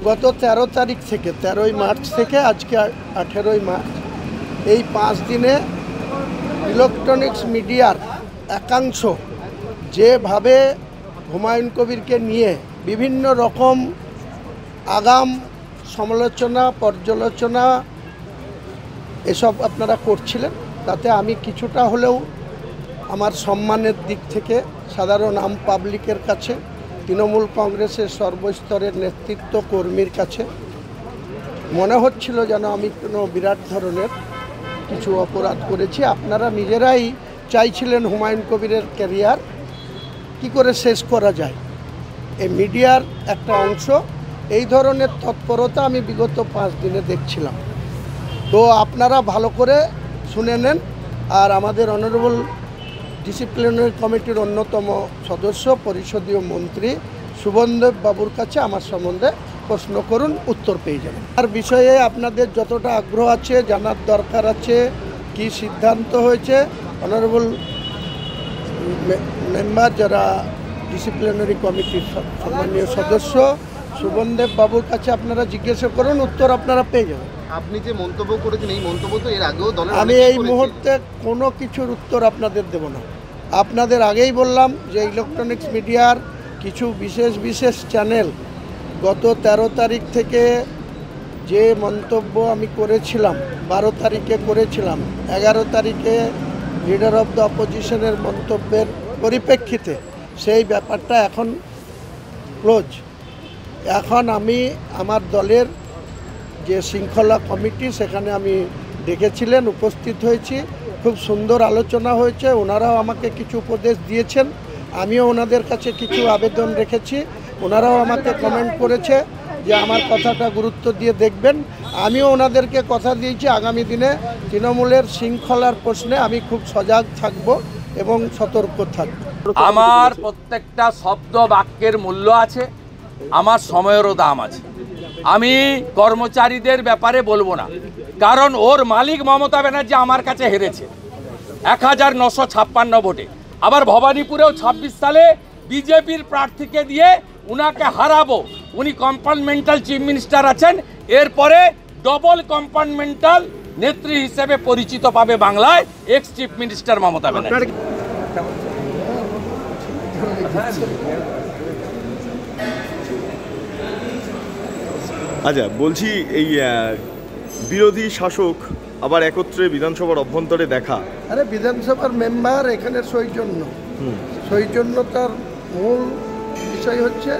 গত 13 তারিখ থেকে 13ই মার্চ থেকে আজকে 18ই মার্চ এই 5 দিনে ইলেকট্রনিক্স মিডিয়ার একাংশ যেভাবে হুমায়ুন কবিরকে নিয়ে বিভিন্ন রকম আগাম সমালোচনা পর্যালোচনা এসব আপনারা করছিলেন, তাতে আমি কিছুটা হলেও আমার সম্মানের দিক থেকে সাধারণ আম পাবলিকের কাছে, তৃণমূল কংগ্রেসের সর্বস্তরের নেতৃত্ব কর্মীর কাছে মনে হচ্ছিল যেন আমি কোনো বিরাট ধরনের কিছু অপরাধ করেছি। আপনারা নিজেরাই চাইছিলেন হুমায়ুন কবিরের ক্যারিয়ার কি করে শেষ করা যায়। এই মিডিয়ার একটা অংশ এই ধরনের তৎপরতা আমি বিগত 5 দিনে দেখছিলাম। তো আপনারা ভালো করে শুনে নেন। আর আমাদের অনারেবল ডিসিপ্লিনারি কমিটির অন্যতম সদস্য পরিষদীয় মন্ত্রী সুবনদেব বাবুর কাছে আমার সম্বন্ধে প্রশ্ন করুন, উত্তর পেয়ে যাবেন। আর বিষয়ে আপনাদের যতটা আগ্রহ আছে, জানার দরকার আছে, কি সিদ্ধান্ত হয়েছে, অনারেবল মেম্বার যারা ডিসিপ্লিনারি কমিটির সম্মানীয় সদস্য সুবনদেব বাবুর কাছে আপনারা জিজ্ঞাসা করুন, উত্তর আপনারা পেয়ে যাবেন। আপনি যে মন্তব্য করেছেন এই মন্তব্য তো এর আগেও দলের আমি এই মুহূর্তে কোনো কিছুর উত্তর আপনাদের দেব না। আপনাদের আগেই বললাম যে ইলেকট্রনিক্স মিডিয়ার কিছু বিশেষ চ্যানেল গত 13 তারিখ থেকে যে মন্তব্য আমি করেছিলাম, 12 তারিখে করেছিলাম, 11 তারিখে লিডার অফ দ্য অপোজিশনের মন্তব্যের পরিপ্রেক্ষিতে সেই ব্যাপারটা এখন ক্লোজ। এখন আমি আমার দলের যে শৃঙ্খলা কমিটি সেখানে আমি ডেকেছিলেন, উপস্থিত হয়েছি, খুব সুন্দর আলোচনা হয়েছে। ওনারাও আমাকে কিছু উপদেশ দিয়েছেন, আমিও ওনাদের কাছে কিছু আবেদন রেখেছি, ওনারাও আমাকে কমেন্ট করেছে যে আমার কথাটা গুরুত্ব দিয়ে দেখবেন। আমিও ওনাদেরকে কথা দিয়েছি আগামী দিনে তৃণমূলের শৃঙ্খলার প্রশ্নে আমি খুব সজাগ থাকব এবং সতর্ক থাকব। আমার প্রত্যেকটা শব্দ বাক্যের মূল্য আছে, আমার সময়েরও দাম আছে। আমি কর্মচারীদের ব্যাপারে বলবো না, কারণ ওর মালিক মমতা ব্যানার্জি আমার কাছে হেরেছে 1956 ভোটে। আবার ভবানীপুরেও 26 সালে বিজেপির প্রার্থীকে দিয়ে উনাকে হারাবো। উনি কম্পার্টমেন্টাল চিফ মিনিস্টার আছেন, এরপরে ডবল কম্পার্টমেন্টাল নেত্রী হিসেবে পরিচিত পাবে বাংলায় x chief minister Mamata Banerjee. আচ্ছা, বলছি এই বিরোধী শাসক আবার একত্রে বিধানসভার অভ্যন্তরে দেখা। আরে বিধানসভার মেম্বার এখানে সৌজন্যতার মূল বিষয় হচ্ছে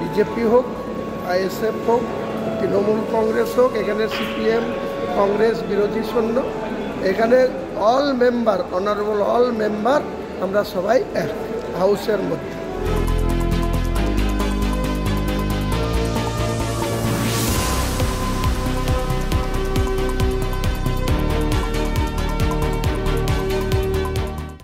বিজেপি হোক, আইএসএফ হোক, তৃণমূল কংগ্রেস হোক, এখানে সিপিএম, কংগ্রেস, বিরোধী শূন্য, এখানে all member, honourable all member আমরা সবাই এক হাউসের মধ্যে।